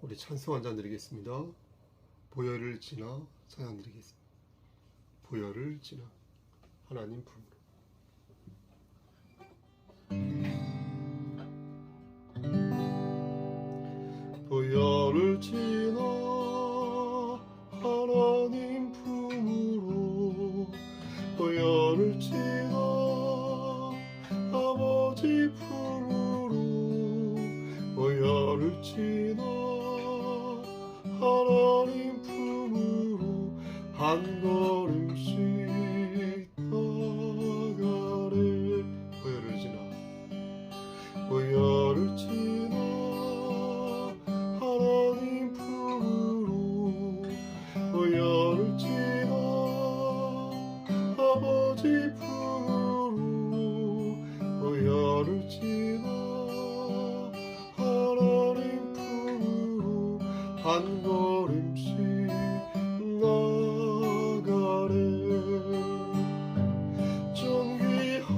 우리 찬송 한 잔 드리겠습니다. 보혈을 지나 찬양 드리겠습니다. 보혈을 지나 하나님 품으로. 보혈을 지나 하나님 품으로, 보혈을 지나 아버지 품으로, 보혈을 지나 하나님 품으로 한 걸음씩 나가래. 보혈을 지나, 보혈을 지나 하나님 품으로, 보혈을 지나 아버지 품으로, 보혈을 지나 하나님 품으로 한 걸음씩 나가래. 존귀한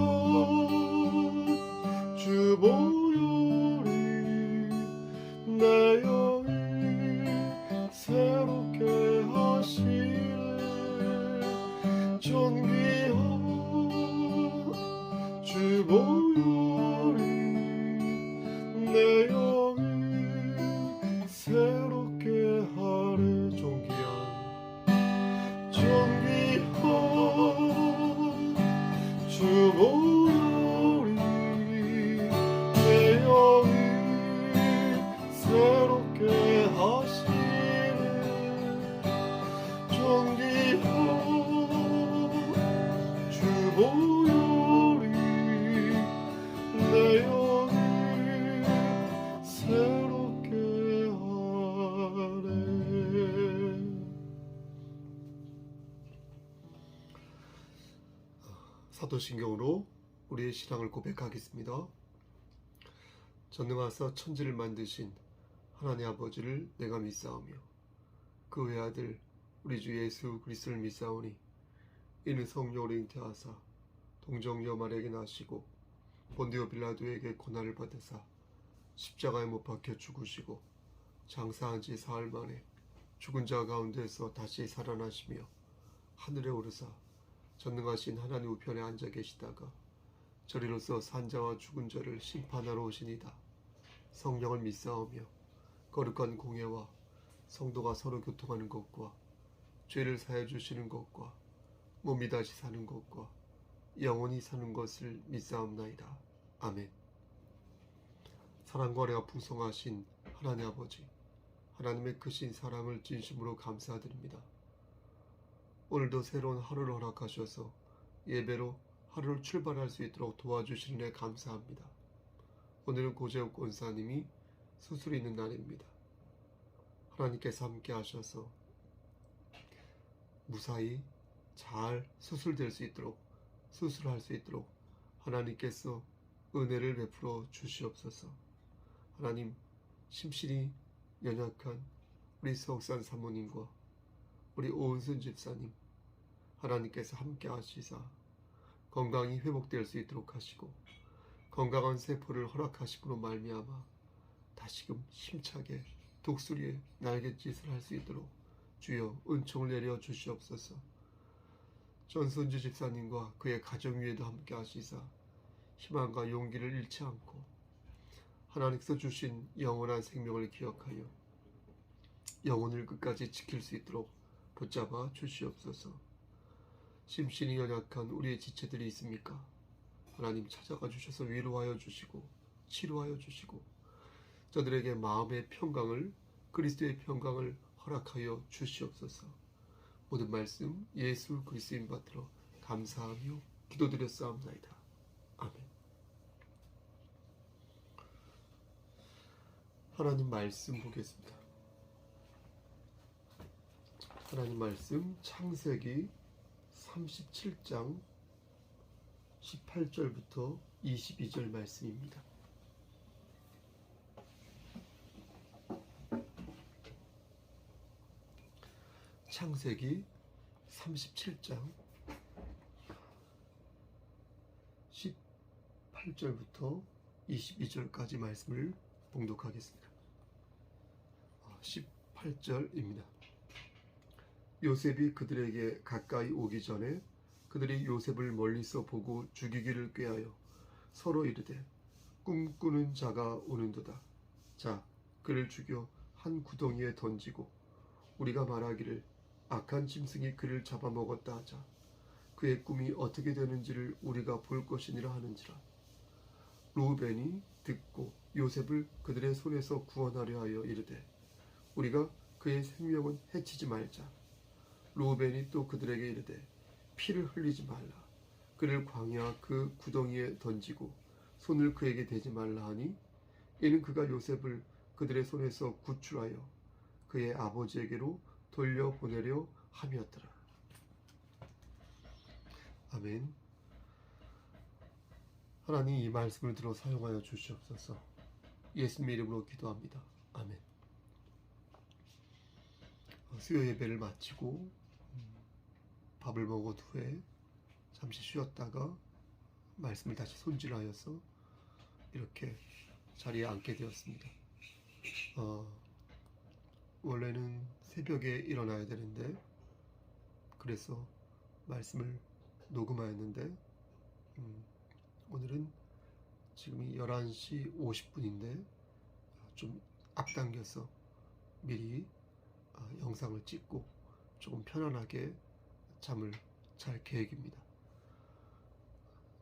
주 보혈이 내 영을 새롭게 하시네. 존귀한 주 보혈이 내 영을 새롭게 하래. 존귀한 주 보혈이 내 영을 새롭게 하시네. 존귀한 주 보혈이 내 영을 새롭게 하네. 사도신경으로 우리의 신앙을 고백하겠습니다. 전능하사 천지를 만드신 하나님 아버지를 내가 믿사오며 그 외아들 우리 주 예수 그리스도를 믿사오니 이는 성령으로 잉태하사 동정녀 마리아에게 나시고 본디오 빌라도에게 고난을 받으사 십자가에 못 박혀 죽으시고 장사한 지 사흘 만에 죽은 자 가운데서 다시 살아나시며 하늘에 오르사 전능하신 하나님 우편에 앉아 계시다가 저리로서 산자와 죽은 자를 심판하러 오시니다. 성령을 믿사오며 거룩한 공예와 성도가 서로 교통하는 것과 죄를 사해 주시는 것과 몸이 다시 사는 것과 영원히 사는 것을 믿사옵나이다. 아멘. 사랑과 은혜가 풍성하신 하나님 아버지, 하나님의 크신 사랑을 진심으로 감사드립니다. 오늘도 새로운 하루를 허락하셔서 예배로 하루를 출발할 수 있도록 도와주시는 데 감사합니다. 오늘은 고재욱 권사님이 수술이 있는 날입니다. 하나님께서 함께 하셔서 무사히 잘 수술될 수 있도록, 수술할 수 있도록 하나님께서 은혜를 베풀어 주시옵소서. 하나님, 심신이 연약한 우리 석산 사모님과 우리 오은순 집사님, 하나님께서 함께 하시사 건강이 회복될 수 있도록 하시고 건강한 세포를 허락하심으로 말미암아 다시금 힘차게 독수리의 날갯짓을 할 수 있도록 주여 은총을 내려 주시옵소서. 전순주 집사님과 그의 가정 위에도 함께 하시사 희망과 용기를 잃지 않고 하나님께서 주신 영원한 생명을 기억하여 영혼을 끝까지 지킬 수 있도록 붙잡아 주시옵소서. 심신이 연약한 우리의 지체들이 있습니까? 하나님 찾아가 주셔서 위로하여 주시고 치료하여 주시고 저들에게 마음의 평강을, 그리스도의 평강을 허락하여 주시옵소서. 모든 말씀 예수 그리스도인 받들어 감사하며 기도드렸사옵나이다. 아멘. 하나님 말씀 보겠습니다. 하나님 말씀 창세기 37장 18절부터 22절 말씀입니다. 창세기 37장 18절부터 22절까지 말씀을 봉독하겠습니다. 18절입니다. 요셉이 그들에게 가까이 오기 전에 그들이 요셉을 멀리서 보고 죽이기를 꾀하여 서로 이르되 꿈꾸는 자가 오는도다. 자, 그를 죽여 한 구덩이에 던지고 우리가 말하기를 악한 짐승이 그를 잡아먹었다 하자. 그의 꿈이 어떻게 되는지를 우리가 볼 것이니라 하는지라. 루벤이 듣고 요셉을 그들의 손에서 구원하려 하여 이르되 우리가 그의 생명은 해치지 말자. 루벤이 또 그들에게 이르되 피를 흘리지 말라. 그를 광야 그 구덩이에 던지고 손을 그에게 대지 말라 하니 이는 그가 요셉을 그들의 손에서 구출하여 그의 아버지에게로 돌려보내려 함이었더라. 아멘. 하나님, 이 말씀을 들어 사용하여 주시옵소서. 예수님의 이름으로 기도합니다. 아멘. 수요 예배를 마치고 밥을 먹은 후에 잠시 쉬었다가 말씀을 다시 손질하여서 이렇게 자리에 앉게 되었습니다. 원래는 새벽에 일어나야 되는데 그래서 말씀을 녹음하였는데 오늘은 지금이 11시 50분인데 좀 앞당겨서 미리 영상을 찍고 조금 편안하게 잠을 잘 계획입니다.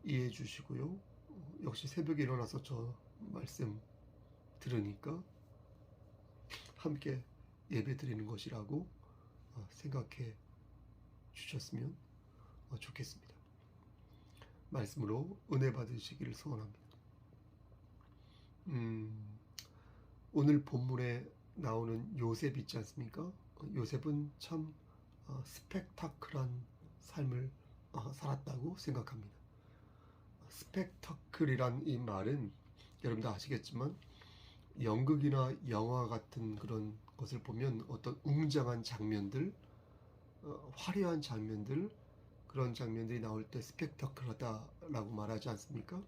이해해 주시고요. 역시 새벽에 일어나서 저 말씀 들으니까 함께 예배 드리는 것이라고 생각해 주셨으면 좋겠습니다. 말씀으로 은혜 받으시기를 소원합니다. 오늘 본문에 나오는 요셉 있지 않습니까? 요셉은 참 스펙타클한 삶을 살았다고 생각합니다. 스펙타클이란 이 말은 여러분도 아시겠지만 연극이나 영화 같은 그런 것을 보면 어떤 웅장한 장면들, 화려한 장면들, 그런 장면들이 나올 때 스펙타클하다라고 말하지 않습니까?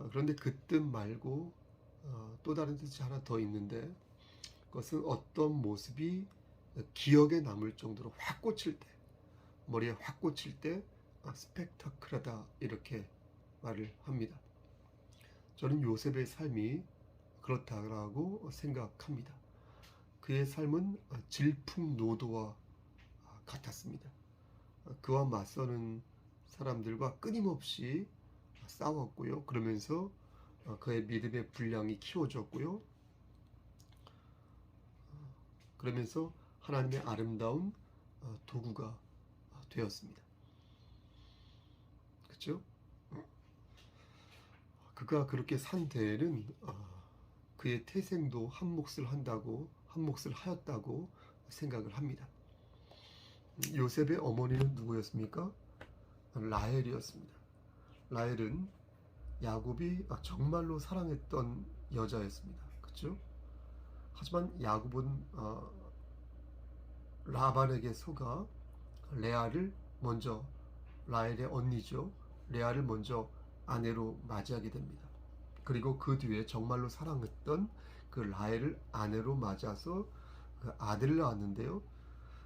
그런데 그 뜻 말고 또 다른 뜻이 하나 더 있는데 그것은 어떤 모습이 기억에 남을 정도로 확 꽂힐 때, 머리에 확 꽂힐 때 스펙타클하다 이렇게 말을 합니다. 저는 요셉의 삶이 그렇다고 생각합니다. 그의 삶은 질풍노도와 같았습니다. 그와 맞서는 사람들과 끊임없이 싸웠고요. 그러면서 그의 믿음의 분량이 키워졌고요. 그러면서 하나님의 아름다운 도구가 되었습니다. 그렇죠? 그가 그렇게 산 데에는 그의 태생도 한 몫을 하였다고 생각을 합니다. 요셉의 어머니는 누구였습니까? 라헬이었습니다. 라헬은 야곱이 정말로 사랑했던 여자였습니다. 그렇죠? 하지만 야곱은 라반에게 속아 레아를 먼저, 라헬의 언니죠, 레아를 먼저 아내로 맞이하게 됩니다. 그리고 그 뒤에 정말로 사랑했던 그 라헬을 아내로 맞아서 그 아들을 낳았는데요.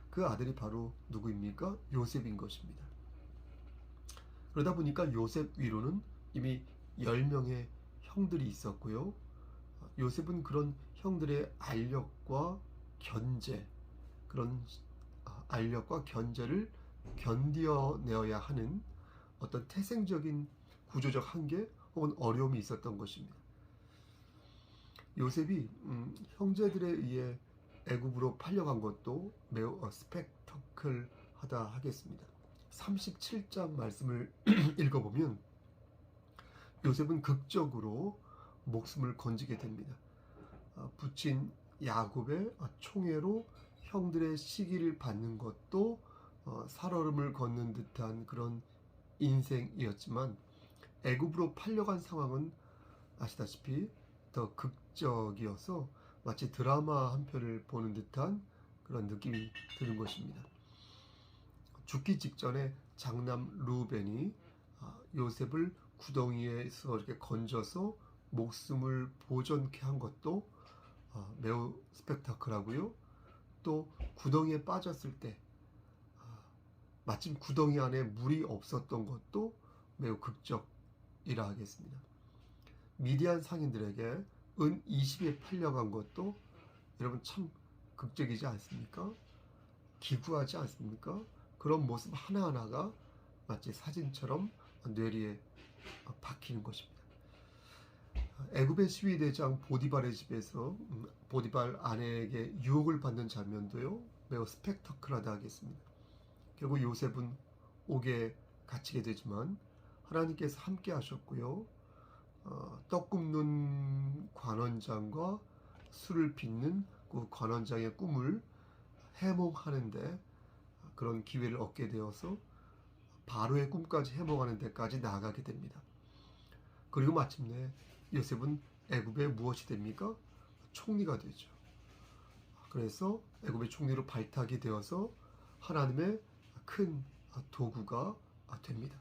그 아들이 바로 누구입니까? 요셉인 것입니다. 그러다 보니까 요셉 위로는 이미 10명의 형들이 있었고요. 요셉은 그런 형들의 알력과 견제, 그런 알력과 견제를 견뎌내어야 하는 어떤 태생적인 구조적 한계 혹은 어려움이 있었던 것입니다. 요셉이 형제들에 의해 애굽으로 팔려간 것도 매우 스펙터클하다 하겠습니다. 37장 말씀을 읽어보면 요셉은 극적으로 목숨을 건지게 됩니다. 부친 야곱의 총애로 형들의 시기를 받는 것도 살얼음을 걷는 듯한 그런 인생이었지만 애굽으로 팔려간 상황은 아시다시피 더 극적이어서 마치 드라마 한 편을 보는 듯한 그런 느낌이 드는 것입니다. 죽기 직전에 장남 루벤이 요셉을 구덩이에서 이렇게 건져서 목숨을 보존케 한 것도 매우 스펙타클하고요. 또 구덩이에 빠졌을 때 마침 구덩이 안에 물이 없었던 것도 매우 극적이라 하겠습니다. 미디안 상인들에게 은 20에 팔려간 것도 여러분 참 극적이지 않습니까? 기구하지 않습니까? 그런 모습 하나하나가 마치 사진처럼 뇌리에 박히는 것입니다. 애굽의 시위대장 보디발의 집에서 보디발 아내에게 유혹을 받는 장면도요 매우 스펙터클하다 하겠습니다. 결국 요셉은 옥에 갇히게 되지만 하나님께서 함께 하셨고요. 떡 굽는 관원장과 술을 빚는 그 관원장의 꿈을 해몽하는데 그런 기회를 얻게 되어서 바로의 꿈까지 해몽하는 데까지 나아가게 됩니다. 그리고 마침내 요셉은 애굽의 무엇이 됩니까? 총리가 되죠. 그래서 애굽의 총리로 발탁이 되어서 하나님의 큰 도구가 됩니다.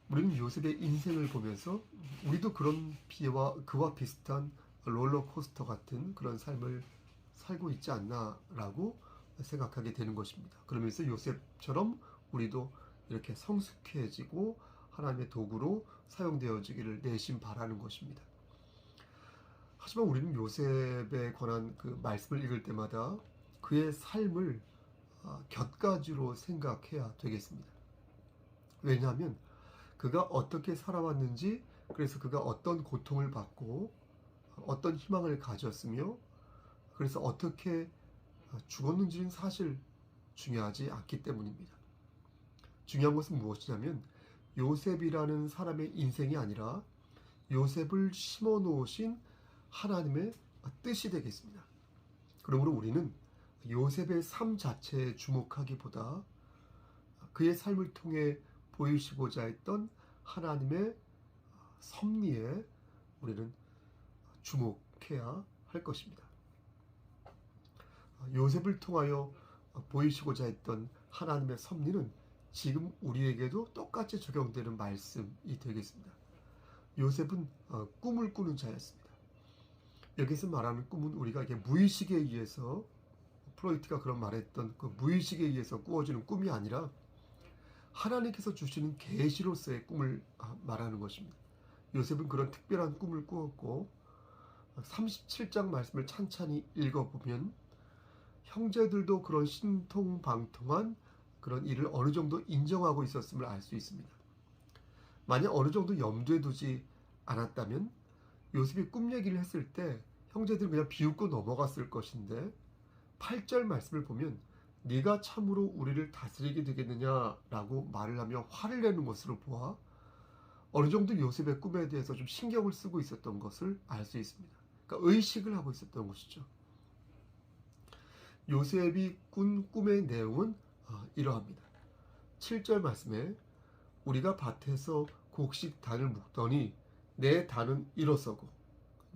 우리는 요셉의 인생을 보면서 우리도 그런 그와 비슷한 롤러코스터 같은 그런 삶을 살고 있지 않나라고 생각하게 되는 것입니다. 그러면서 요셉처럼 우리도 이렇게 성숙해지고 하나님의 도구로 사용되어지기를 내심 바라는 것입니다. 하지만 우리는 요셉에 관한 그 말씀을 읽을 때마다 그의 삶을 곁가지로 생각해야 되겠습니다. 왜냐하면 그가 어떻게 살아왔는지, 그래서 그가 어떤 고통을 받고 어떤 희망을 가졌으며 그래서 어떻게 죽었는지는 사실 중요하지 않기 때문입니다. 중요한 것은 무엇이냐면 요셉이라는 사람의 인생이 아니라 요셉을 심어 놓으신 하나님의 뜻이 되겠습니다. 그러므로 우리는 요셉의 삶 자체에 주목하기보다 그의 삶을 통해 보이시고자 했던 하나님의 섭리에 우리는 주목해야 할 것입니다. 요셉을 통하여 보이시고자 했던 하나님의 섭리는 지금 우리에게도 똑같이 적용되는 말씀이 되겠습니다. 요셉은 꿈을 꾸는 자였습니다. 여기서 말하는 꿈은 우리가 이게 무의식에 의해서 프로이트가 그런 말했던 그 무의식에 의해서 꾸어지는 꿈이 아니라 하나님께서 주시는 계시로서의 꿈을 말하는 것입니다. 요셉은 그런 특별한 꿈을 꾸었고 37장 말씀을 찬찬히 읽어보면 형제들도 그런 신통방통한 그런 일을 어느 정도 인정하고 있었음을 알 수 있습니다. 만약 어느 정도 염두에 두지 않았다면 요셉이 꿈 얘기를 했을 때 형제들은 그냥 비웃고 넘어갔을 것인데 8절 말씀을 보면 네가 참으로 우리를 다스리게 되겠느냐라고 말을 하며 화를 내는 것으로 보아 어느 정도 요셉의 꿈에 대해서 좀 신경을 쓰고 있었던 것을 알 수 있습니다. 그러니까 의식을 하고 있었던 것이죠. 요셉이 꾼 꿈의 내용은 이러합니다. 7절 말씀에 우리가 밭에서 곡식 단을 묶더니 내 단은 일어서고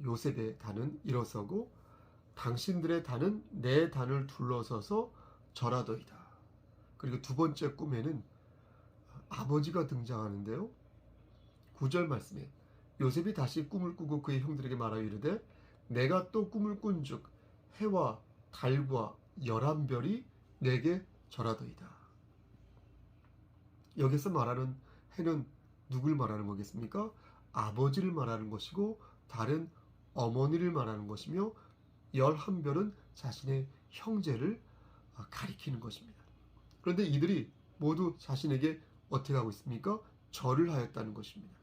요셉의 단은 일어서고 당신들의 단은 내 단을 둘러서서 절하더이다. 그리고 두 번째 꿈에는 아버지가 등장하는데요. 9절 말씀에 요셉이 다시 꿈을 꾸고 그의 형들에게 말하여 이르되 내가 또 꿈을 꾼즉 해와 달과 11별이 내게 절하더이다. 여기서 말하는 해는 누굴 말하는 거겠습니까? 아버지를 말하는 것이고 달은 어머니를 말하는 것이며 11별은 자신의 형제를 가리키는 것입니다. 그런데 이들이 모두 자신에게 어떻게 하고 있습니까? 절을 하였다는 것입니다.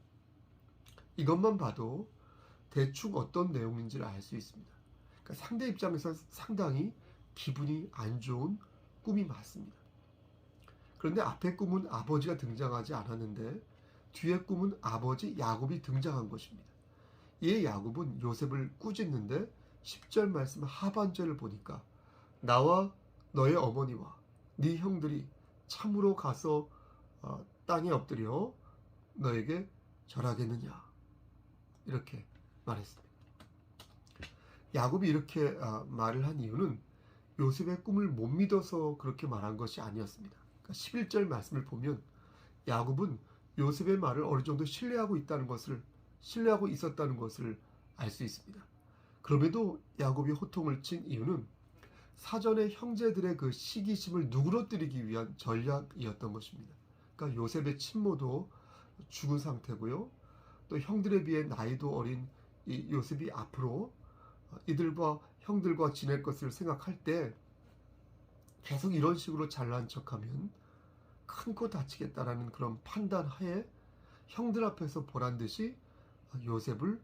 이것만 봐도 대충 어떤 내용인지를 알 수 있습니다. 그러니까 상대 입장에서 상당히 기분이 안 좋은 꿈이 맞습니다. 그런데 앞의 꿈은 아버지가 등장하지 않았는데 뒤의 꿈은 아버지 야곱이 등장한 것입니다. 이 야곱은 요셉을 꾸짖는데 10절 말씀 하반절을 보니까 나와 너의 어머니와 네 형들이 참으로 가서 땅에 엎드려 너에게 절하겠느냐 이렇게 말했습니다. 야곱이 이렇게 말을 한 이유는 요셉의 꿈을 못 믿어서 그렇게 말한 것이 아니었습니다. 그러니까 11절 말씀을 보면 야곱은 요셉의 말을 어느 정도 신뢰하고 있었다는 것을 알 수 있습니다. 그럼에도 야곱이 호통을 친 이유는 사전에 형제들의 그 시기심을 누그러뜨리기 위한 전략이었던 것입니다. 그러니까 요셉의 친모도 죽은 상태고요. 또 형들에 비해 나이도 어린 이 요셉이 앞으로 이들과 형들과 지낼 것을 생각할 때 계속 이런 식으로 잘난 척하면 큰 코 다치겠다라는 그런 판단하에 형들 앞에서 보란 듯이 요셉을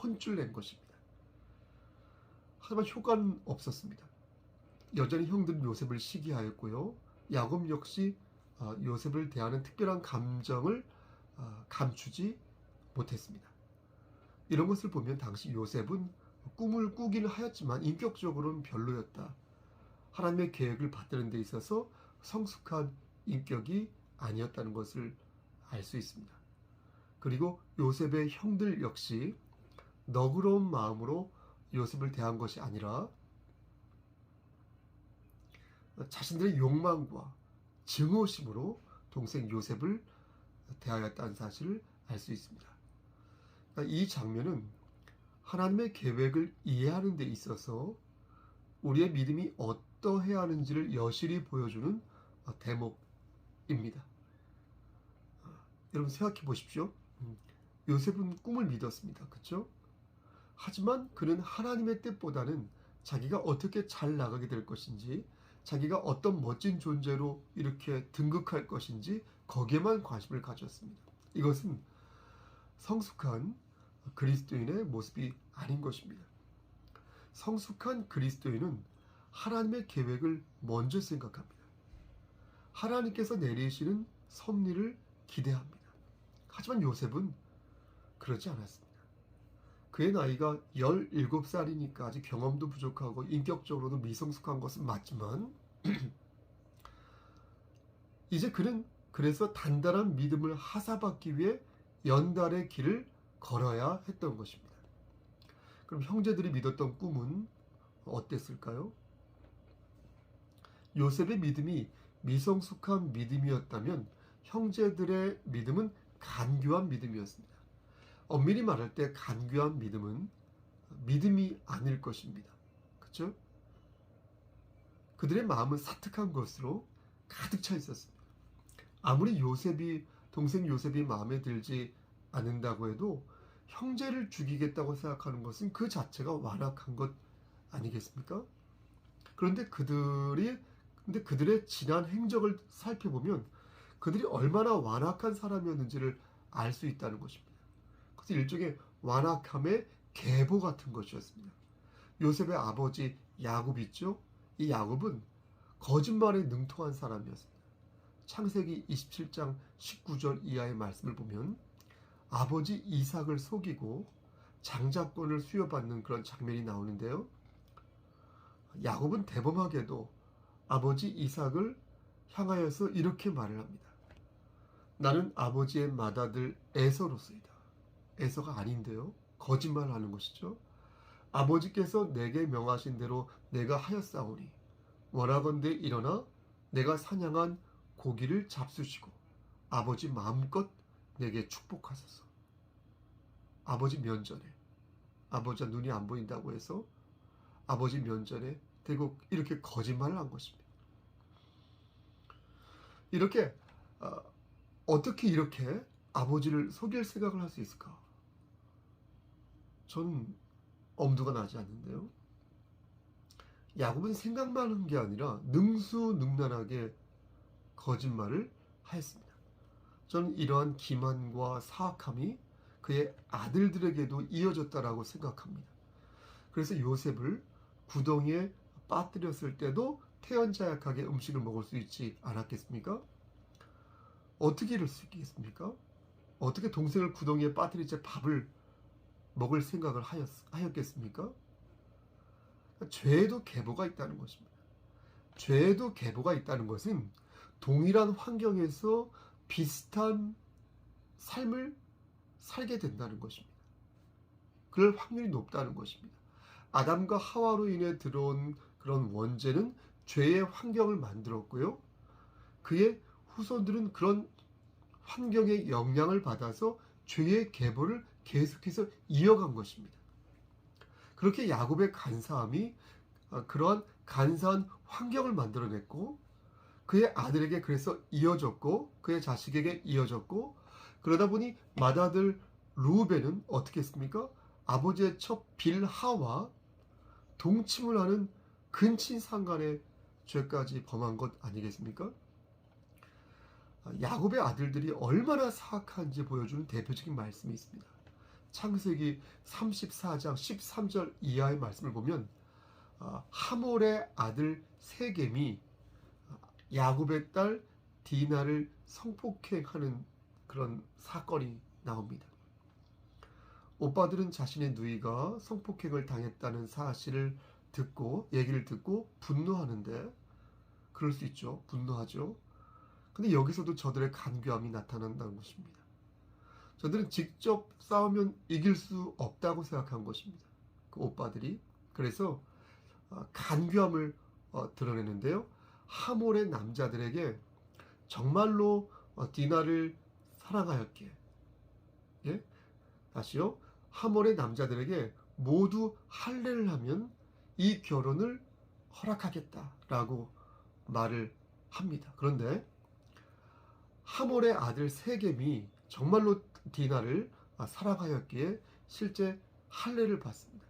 혼쭐 낸 것입니다. 하지만 효과는 없었습니다. 여전히 형들은 요셉을 시기하였고요. 야곱 역시 요셉을 대하는 특별한 감정을 감추지 못했습니다. 이런 것을 보면 당시 요셉은 꿈을 꾸기는 하였지만 인격적으로는 별로였다. 하나님의 계획을 받드는 데 있어서 성숙한 인격이 아니었다는 것을 알 수 있습니다. 그리고 요셉의 형들 역시 너그러운 마음으로 요셉을 대한 것이 아니라 자신들의 욕망과 증오심으로 동생 요셉을 대하였다는 사실을 알 수 있습니다. 이 장면은 하나님의 계획을 이해하는 데 있어서 우리의 믿음이 어떠해야 하는지를 여실히 보여주는 대목입니다. 여러분 생각해 보십시오. 요셉은 꿈을 믿었습니다. 그렇죠? 하지만 그는 하나님의 뜻보다는 자기가 어떻게 잘 나가게 될 것인지, 자기가 어떤 멋진 존재로 이렇게 등극할 것인지 거기에만 관심을 가졌습니다. 이것은 성숙한 그리스도인의 모습이 아닌 것입니다. 성숙한 그리스도인은 하나님의 계획을 먼저 생각합니다. 하나님께서 내리시는 섭리를 기대합니다. 하지만 요셉은 그렇지 않았습니다. 그의 나이가 17살이니까 아직 경험도 부족하고 인격적으로도 미성숙한 것은 맞지만 이제 그는 그래서 단단한 믿음을 하사받기 위해 연달의 길을 걸어야 했던 것입니다. 그럼 형제들이 믿었던 꿈은 어땠을까요? 요셉의 믿음이 미성숙한 믿음이었다면 형제들의 믿음은 간교한 믿음이었습니다. 엄밀히 말할 때 간교한 믿음은 믿음이 아닐 것입니다. 그렇죠? 그들의 마음은 사특한 것으로 가득 차 있었습니다. 아무리 동생 요셉이 마음에 들지 않는다고 해도 형제를 죽이겠다고 생각하는 것은 그 자체가 완악한 것 아니겠습니까? 그런데 그들의 지난 행적을 살펴보면 그들이 얼마나 완악한 사람이었는지를 알 수 있다는 것입니다. 그것은 일종의 완악함의 계보 같은 것이었습니다. 요셉의 아버지 야곱 있죠? 이 야곱은 거짓말에 능통한 사람이었습니다. 창세기 27장 19절 이하의 말씀을 보면 아버지 이삭을 속이고 장자권을 수여받는 그런 장면이 나오는데요. 야곱은 대범하게도 아버지 이삭을 향하여서 이렇게 말을 합니다. 나는 아버지의 맏아들 에서로서이다. 에서가 아닌데요. 거짓말하는 것이죠. 아버지께서 내게 명하신 대로 내가 하였사오니 원하건대 일어나 내가 사냥한 고기를 잡수시고 아버지 마음껏 내게 축복하소서. 아버지 면전에 아버지가 눈이 안 보인다고 해서 아버지 면전에 대고 이렇게 거짓말을 한 것입니다. 이렇게 어떻게 이렇게 아버지를 속일 생각을 할 수 있을까? 저는 엄두가 나지 않는데요. 야곱은 생각만 한 게 아니라 능수능란하게 거짓말을 하였습니다. 저는 이러한 기만과 사악함이 그의 아들들에게도 이어졌다라고 생각합니다. 그래서 요셉을 구덩이에 빠뜨렸을 때도 태연자약하게 음식을 먹을 수 있지 않았겠습니까? 어떻게 이럴 수 있겠습니까? 어떻게 동생을 구덩이에 빠뜨린 채 밥을 먹을 생각을 하였겠습니까? 죄에도 계보가 있다는 것입니다. 죄에도 계보가 있다는 것은 동일한 환경에서 비슷한 삶을 살게 된다는 것입니다. 그럴 확률이 높다는 것입니다. 아담과 하와로 인해 들어온 그런 원죄는 죄의 환경을 만들었고요. 그의 후손들은 그런 환경의 영향을 받아서 죄의 계보를 계속해서 이어간 것입니다. 그렇게 야곱의 간사함이 그러한 간사한 환경을 만들어냈고 그의 아들에게 그래서 이어졌고 그의 자식에게 이어졌고 그러다 보니 맏아들 루벤은 어떻게 했습니까? 아버지의 첫 빌하와 동침을 하는 근친상간의 죄까지 범한 것 아니겠습니까? 야곱의 아들들이 얼마나 사악한지 보여주는 대표적인 말씀이 있습니다. 창세기 34장 13절 이하의 말씀을 보면 하몰의 아들 세겜이 야곱의 딸 디나를 성폭행하는 그런 사건이 나옵니다. 오빠들은 자신의 누이가 성폭행을 당했다는 사실을 듣고 얘기를 듣고 분노하는데 그럴 수 있죠. 분노하죠. 근데 여기서도 저들의 간교함이 나타난다는 것입니다. 저들은 직접 싸우면 이길 수 없다고 생각한 것입니다. 그 오빠들이. 그래서 간교함을 드러내는데요. 하몰의 남자들에게 정말로 디나를 사랑하였기에 예? 다시요. 하몰의 남자들에게 모두 할례를 하면 이 결혼을 허락하겠다라고 말을 합니다. 그런데 하몰의 아들 세겜이 정말로 디나를 사랑하였기에 실제 할례를 받습니다.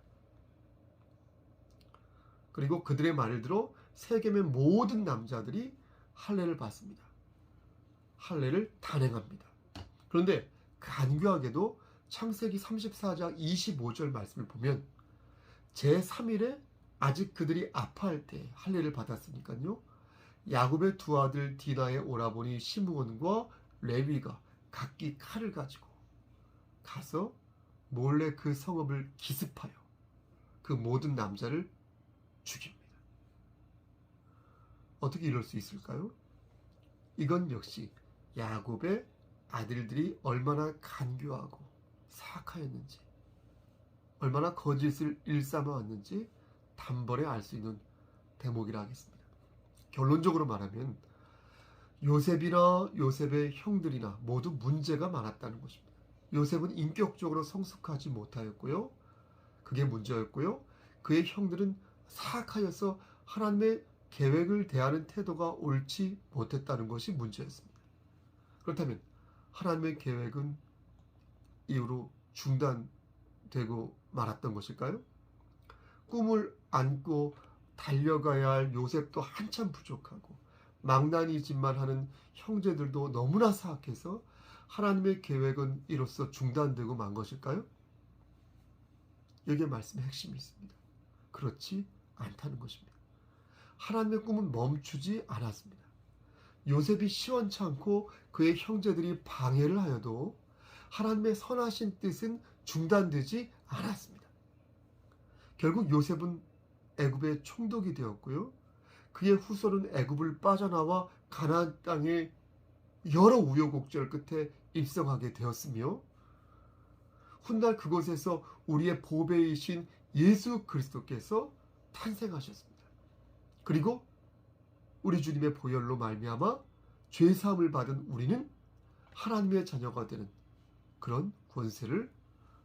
그리고 그들의 말을 들어 세겜의 모든 남자들이 할례를 받습니다. 할례를 단행합니다. 그런데 간교하게도 창세기 34장 25절 말씀을 보면 제3일에 아직 그들이 아파할 때 할례를 받았으니까요. 야곱의 두 아들 디나의 오라버니 시므온과 레위가 각기 칼을 가지고 가서 몰래 그 성읍을 기습하여 그 모든 남자를 죽입니다. 어떻게 이럴 수 있을까요? 이건 역시 야곱의 아들들이 얼마나 간교하고 사악하였는지 얼마나 거짓을 일삼아왔는지 단번에 알 수 있는 대목이라 하겠습니다. 결론적으로 말하면 요셉이나 요셉의 형들이나 모두 문제가 많았다는 것입니다. 요셉은 인격적으로 성숙하지 못하였고요. 그게 문제였고요. 그의 형들은 사악하여서 하나님의 계획을 대하는 태도가 옳지 못했다는 것이 문제였습니다. 그렇다면 하나님의 계획은 이후로 중단되고 말았던 것일까요? 꿈을 안고 달려가야 할 요셉도 한참 부족하고 망나니짓만 하는 형제들도 너무나 사악해서 하나님의 계획은 이로써 중단되고 만 것일까요? 여기에 말씀의 핵심이 있습니다. 그렇지 않다는 것입니다. 하나님의 꿈은 멈추지 않았습니다. 요셉이 시원찮고 그의 형제들이 방해를 하여도 하나님의 선하신 뜻은 중단되지 않았습니다. 결국 요셉은 애굽의 총독이 되었고요. 그의 후손은 애굽을 빠져나와 가나안 땅에 여러 우여곡절 끝에 입성하게 되었으며 훗날 그곳에서 우리의 보배이신 예수 그리스도께서 탄생하셨습니다. 그리고 우리 주님의 보혈로 말미암아 죄사함을 받은 우리는 하나님의 자녀가 되는 그런 권세를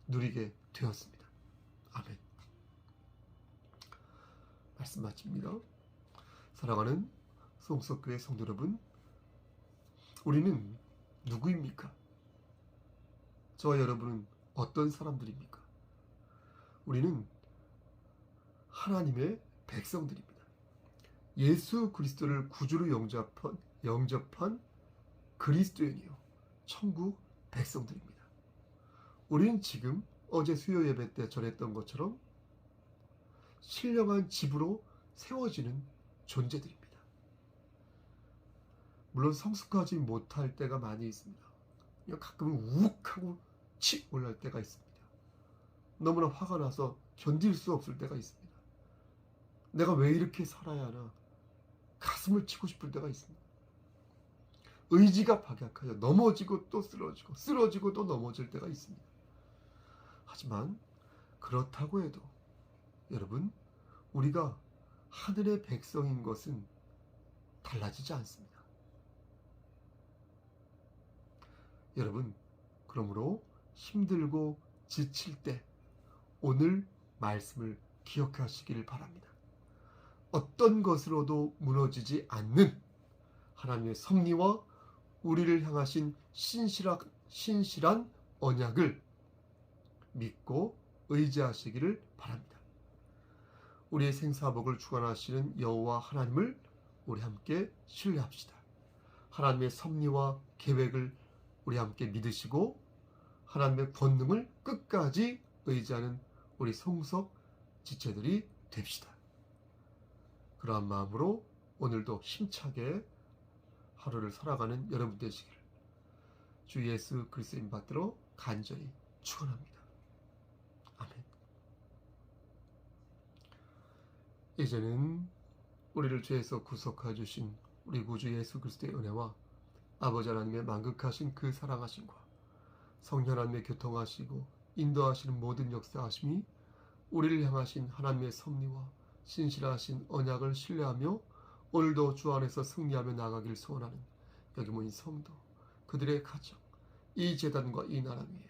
누리게 되었습니다. 아멘. 말씀 마칩니다. 사랑하는 송석교회 성도 여러분, 우리는 누구입니까? 저와 여러분은 어떤 사람들입니까? 우리는 하나님의 백성들입니다. 예수 그리스도를 구주로 영접한 그리스도인이요 천국 백성들입니다. 우리는 지금 어제 수요 예배 때 전했던 것처럼 신령한 집으로 세워지는 존재들입니다. 물론 성숙하지 못할 때가 많이 있습니다. 가끔은 우욱하고 치 올라올 때가 있습니다. 너무나 화가 나서 견딜 수 없을 때가 있습니다. 내가 왜 이렇게 살아야 하나 가슴을 치고 싶을 때가 있습니다. 의지가 박약하여 넘어지고 또 쓰러지고 쓰러지고 또 넘어질 때가 있습니다. 하지만 그렇다고 해도 여러분, 우리가 하늘의 백성인 것은 달라지지 않습니다. 여러분, 그러므로 힘들고 지칠 때 오늘 말씀을 기억하시길 바랍니다. 어떤 것으로도 무너지지 않는 하나님의 섭리와 우리를 향하신 신실한 언약을 믿고 의지하시기를 바랍니다. 우리의 생사복을 주관하시는 여호와 하나님을 우리 함께 신뢰합시다. 하나님의 섭리와 계획을 우리 함께 믿으시고 하나님의 권능을 끝까지 의지하는 우리 성석 지체들이 됩시다. 그러한 마음으로 오늘도 힘차게 하루를 살아가는 여러분 되시기를 주 예수 그리스도의 이름 받들어 간절히 축원합니다. 아멘. 이제는 우리를 죄에서 구속하여 주신 우리 구주 예수 그리스도의 은혜와 아버지 하나님의 만극하신 그 사랑하심과 성령 하나님의 교통하시고 인도하시는 모든 역사하심이 우리를 향하신 하나님의 섭리와 신실하신 언약을 신뢰하며 오늘도 주 안에서 승리하며 나가길 소원하는 여기 모인 성도, 그들의 가정, 이 제단과 이 나라 위에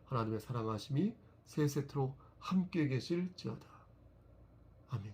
하나님의 사랑하심이 세세토록 함께 계실지어다. 아멘.